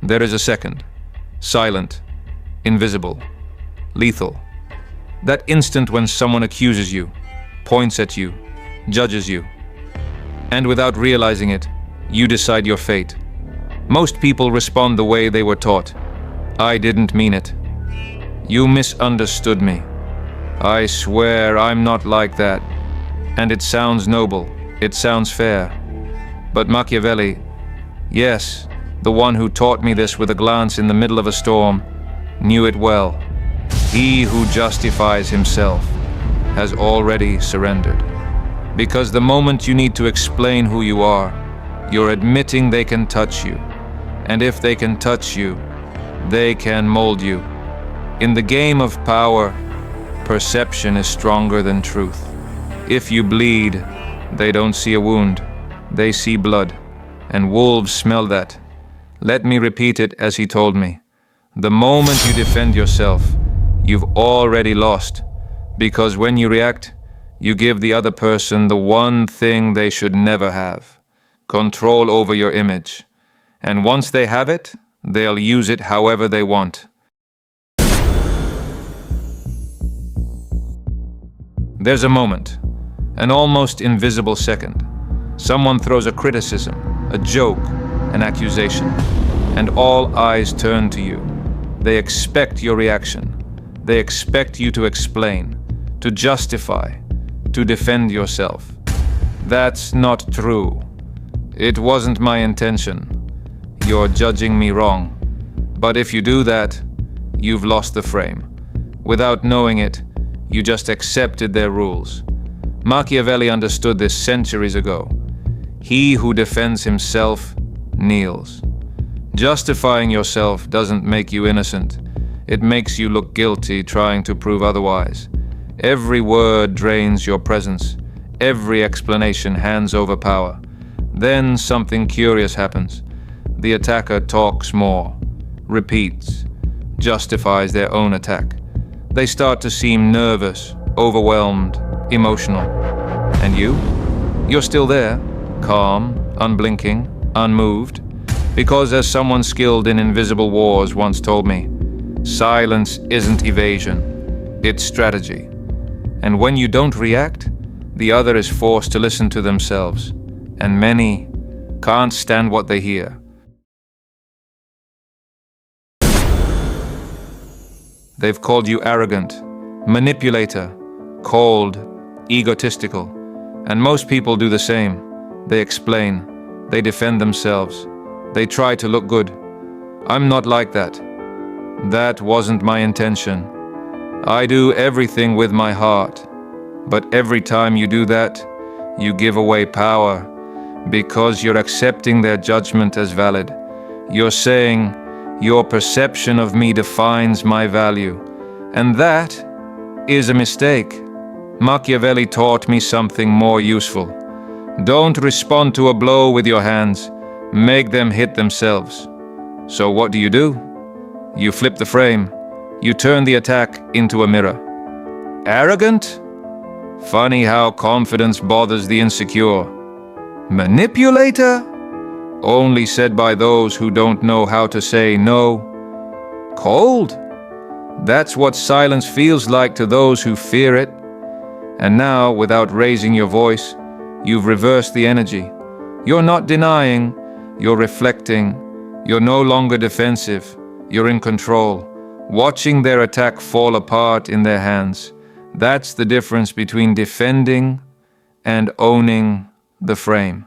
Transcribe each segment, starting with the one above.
There is a second, silent, invisible, lethal. That instant when someone accuses you, points at you, judges you, and without realizing it, you decide your fate. Most people respond the way they were taught. I didn't mean it. You misunderstood me. I swear I'm not like that. And it sounds noble, it sounds fair. But Machiavelli, yes, the one who taught me this with a glance in the middle of a storm, knew it well. He who justifies himself has already surrendered. Because the moment you need to explain who you are, you're admitting they can touch you. And if they can touch you, they can mold you. In the game of power, perception is stronger than truth. If you bleed, they don't see a wound, they see blood. And wolves smell that. Let me repeat it as he told me. The moment you defend yourself, you've already lost. Because when you react, you give the other person the one thing they should never have: control over your image. And once they have it, they'll use it however they want. There's a moment, an almost invisible second. Someone throws a criticism, a joke, an accusation, and all eyes turn to you. They expect your reaction. They expect you to explain, to justify, to defend yourself. That's not true. It wasn't my intention. You're judging me wrong. But if you do that, you've lost the frame. Without knowing it, you just accepted their rules. Machiavelli understood this centuries ago. He who defends himself kneels. Justifying yourself doesn't make you innocent. It makes you look guilty trying to prove otherwise. Every word drains your presence. Every explanation hands over power. Then something curious happens. The attacker talks more, repeats, justifies their own attack. They start to seem nervous, overwhelmed, emotional. And you? You're still there, calm, unblinking, unmoved. Because as someone skilled in invisible wars once told me, silence isn't evasion, it's strategy. And when you don't react, the other is forced to listen to themselves. And many can't stand what they hear. They've called you arrogant, manipulator, cold, egotistical. And most people do the same. They explain, they defend themselves, they try to look good. I'm not like that. That wasn't my intention. I do everything with my heart. But every time you do that, you give away power because you're accepting their judgment as valid. You're saying, your perception of me defines my value. And that is a mistake. Machiavelli taught me something more useful. Don't respond to a blow with your hands. Make them hit themselves. So what do? You flip the frame. You turn the attack into a mirror. Arrogant? Funny how confidence bothers the insecure. Manipulator? Only said by those who don't know how to say no. Cold? That's what silence feels like to those who fear it. And now, without raising your voice, you've reversed the energy. You're not denying, you're reflecting. You're no longer defensive, you're in control, watching their attack fall apart in their hands. That's the difference between defending and owning the frame.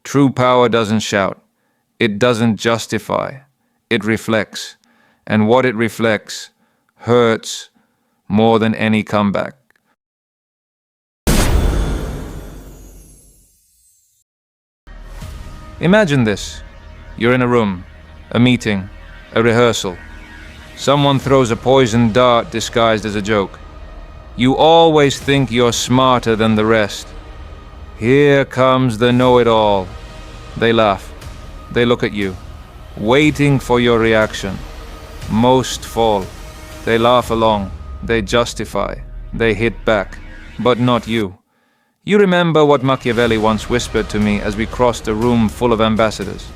True power doesn't shout. It doesn't justify. It reflects. And what it reflects hurts more than any comeback. Imagine this. You're in a room, a meeting, a rehearsal. Someone throws a poisoned dart disguised as a joke. You always think you're smarter than the rest. Here comes the know-it-all. They laugh. They look at you, waiting for your reaction. Most fall. They laugh along. They justify. They hit back. But not you. You remember what Machiavelli once whispered to me as we crossed a room full of ambassadors.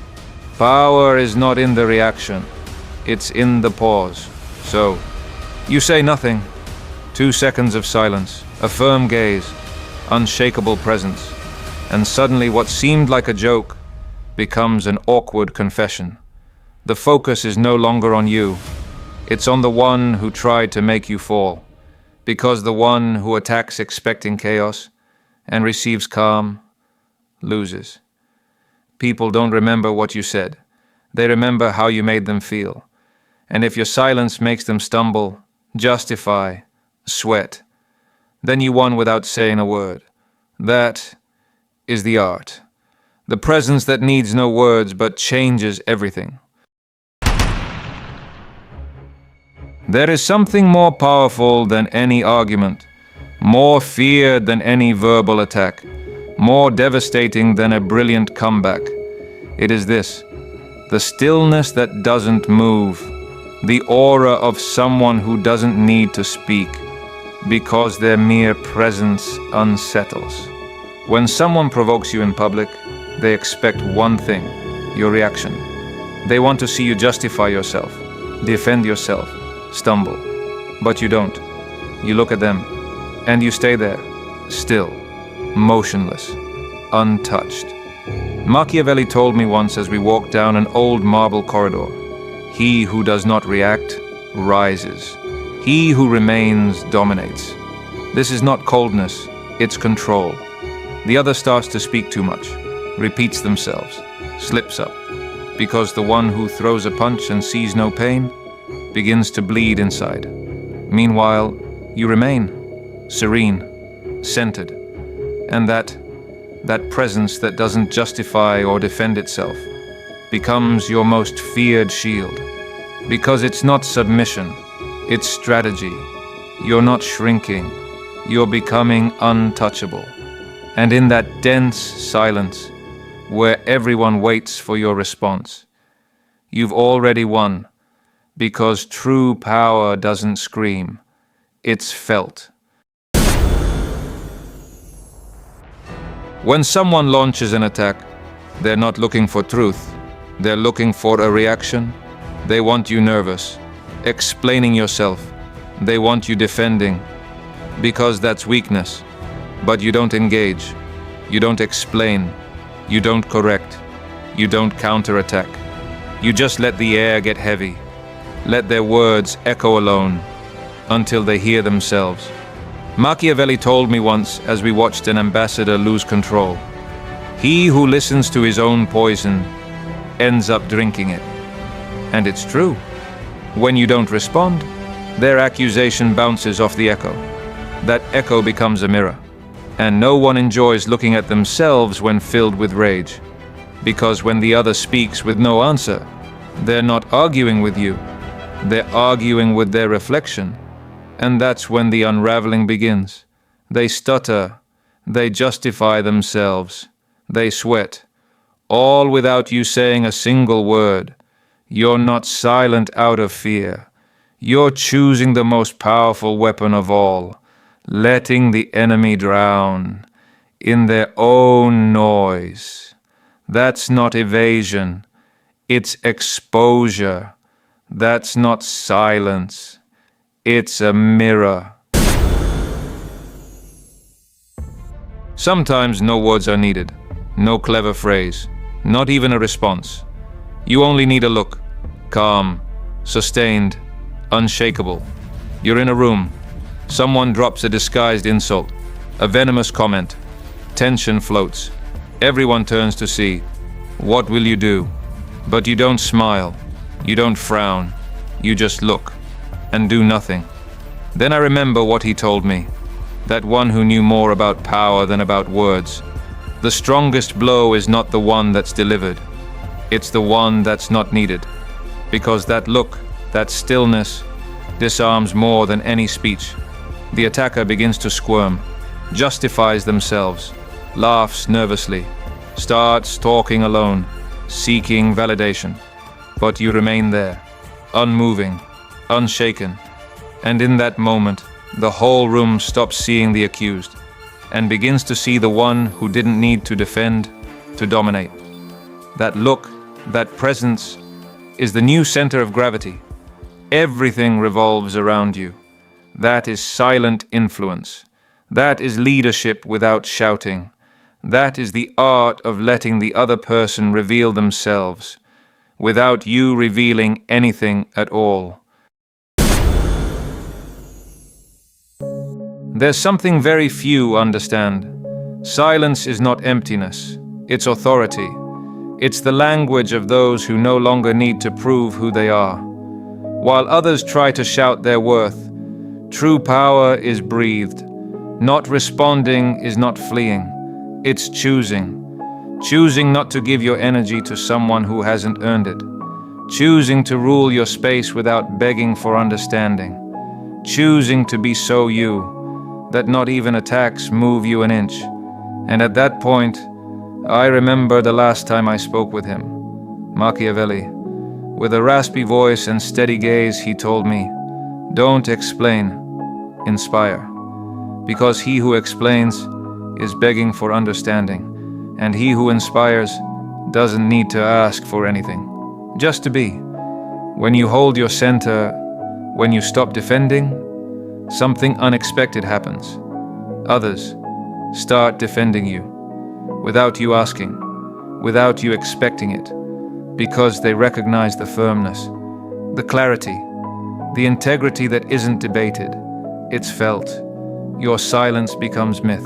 Power is not in the reaction, it's in the pause. So, you say nothing. 2 seconds of silence, a firm gaze, unshakable presence, and suddenly what seemed like a joke becomes an awkward confession. The focus is no longer on you. It's on the one who tried to make you fall. Because the one who attacks expecting chaos and receives calm loses. People don't remember what you said. They remember how you made them feel. And if your silence makes them stumble, justify, sweat, then you won without saying a word. That is the art. The presence that needs no words but changes everything. There is something more powerful than any argument, more feared than any verbal attack, more devastating than a brilliant comeback. It is this, the stillness that doesn't move, the aura of someone who doesn't need to speak, because their mere presence unsettles. When someone provokes you in public, they expect one thing, your reaction. They want to see you justify yourself, defend yourself, stumble. But you don't. You look at them, and you stay there, still, motionless, untouched. Machiavelli told me once as we walked down an old marble corridor, he who does not react, rises. He who remains, dominates. This is not coldness, it's control. The other starts to speak too much, repeats themselves, slips up, because the one who throws a punch and sees no pain begins to bleed inside. Meanwhile, you remain, serene, centered, and that presence that doesn't justify or defend itself becomes your most feared shield. Because it's not submission, it's strategy. You're not shrinking, you're becoming untouchable. And in that dense silence, where everyone waits for your response, you've already won. Because true power doesn't scream, it's felt. When someone launches an attack, they're not looking for truth. They're looking for a reaction. They want you nervous, explaining yourself. They want you defending, because that's weakness. But you don't engage. You don't explain. You don't correct. You don't counterattack. You just let the air get heavy. Let their words echo alone until they hear themselves. Machiavelli told me once as we watched an ambassador lose control, he who listens to his own poison ends up drinking it. And it's true. When you don't respond, their accusation bounces off the echo. That echo becomes a mirror. And no one enjoys looking at themselves when filled with rage. Because when the other speaks with no answer, they're not arguing with you. They're arguing with their reflection. And that's when the unraveling begins. They stutter. They justify themselves. They sweat. All without you saying a single word. You're not silent out of fear. You're choosing the most powerful weapon of all, letting the enemy drown in their own noise. That's not evasion. It's exposure. That's not silence. It's a mirror. Sometimes no words are needed. No clever phrase. Not even a response. You only need a look. Calm, sustained, unshakable. You're in a room. Someone drops a disguised insult, a venomous comment. Tension floats. Everyone turns to see. What will you do? But you don't smile. You don't frown. You just look and do nothing. Then I remember what he told me. That one who knew more about power than about words. The strongest blow is not the one that's delivered. It's the one that's not needed. Because that look, that stillness, disarms more than any speech. The attacker begins to squirm, justifies themselves, laughs nervously, starts talking alone, seeking validation. But you remain there, unmoving, unshaken. And in that moment, the whole room stops seeing the accused and begins to see the one who didn't need to defend, to dominate. That look, That presence is the new center of gravity. Everything revolves around you. That is silent influence. That is leadership without shouting. That is the art of letting the other person reveal themselves, without you revealing anything at all. There's something very few understand. Silence is not emptiness, it's authority. It's the language of those who no longer need to prove who they are. While others try to shout their worth, true power is breathed. Not responding is not fleeing, it's choosing. Choosing not to give your energy to someone who hasn't earned it. Choosing to rule your space without begging for understanding. Choosing to be so you that not even attacks move you an inch. And at that point, I remember the last time I spoke with him, Machiavelli. With a raspy voice and steady gaze, he told me, "Don't explain, inspire. Because he who explains is begging for understanding, and he who inspires doesn't need to ask for anything, just to be. When you hold your center, when you stop defending, something unexpected happens. Others start defending you, without you asking, without you expecting it, because they recognize the firmness, the clarity, the integrity that isn't debated. It's felt. Your silence becomes myth,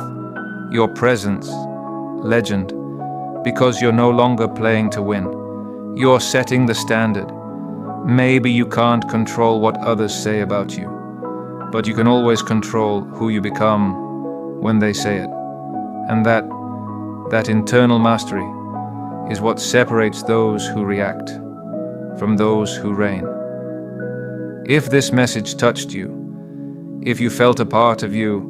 your presence, legend, because you're no longer playing to win. You're setting the standard. Maybe you can't control what others say about you, but you can always control who you become when they say it. And that internal mastery is what separates those who react from those who reign. If this message touched you, if you felt a part of you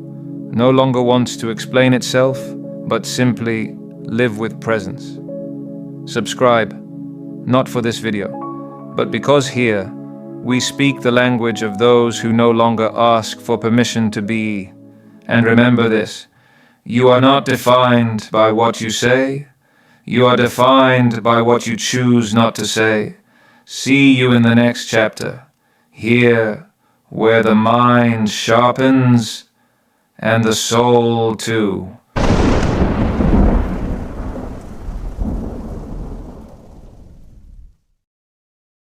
no longer wants to explain itself, but simply live with presence, subscribe, not for this video, but because here we speak the language of those who no longer ask for permission to be. And remember this, you are not defined by what you say, you are defined by what you choose not to say. See you in the next chapter, here where the mind sharpens and the soul too.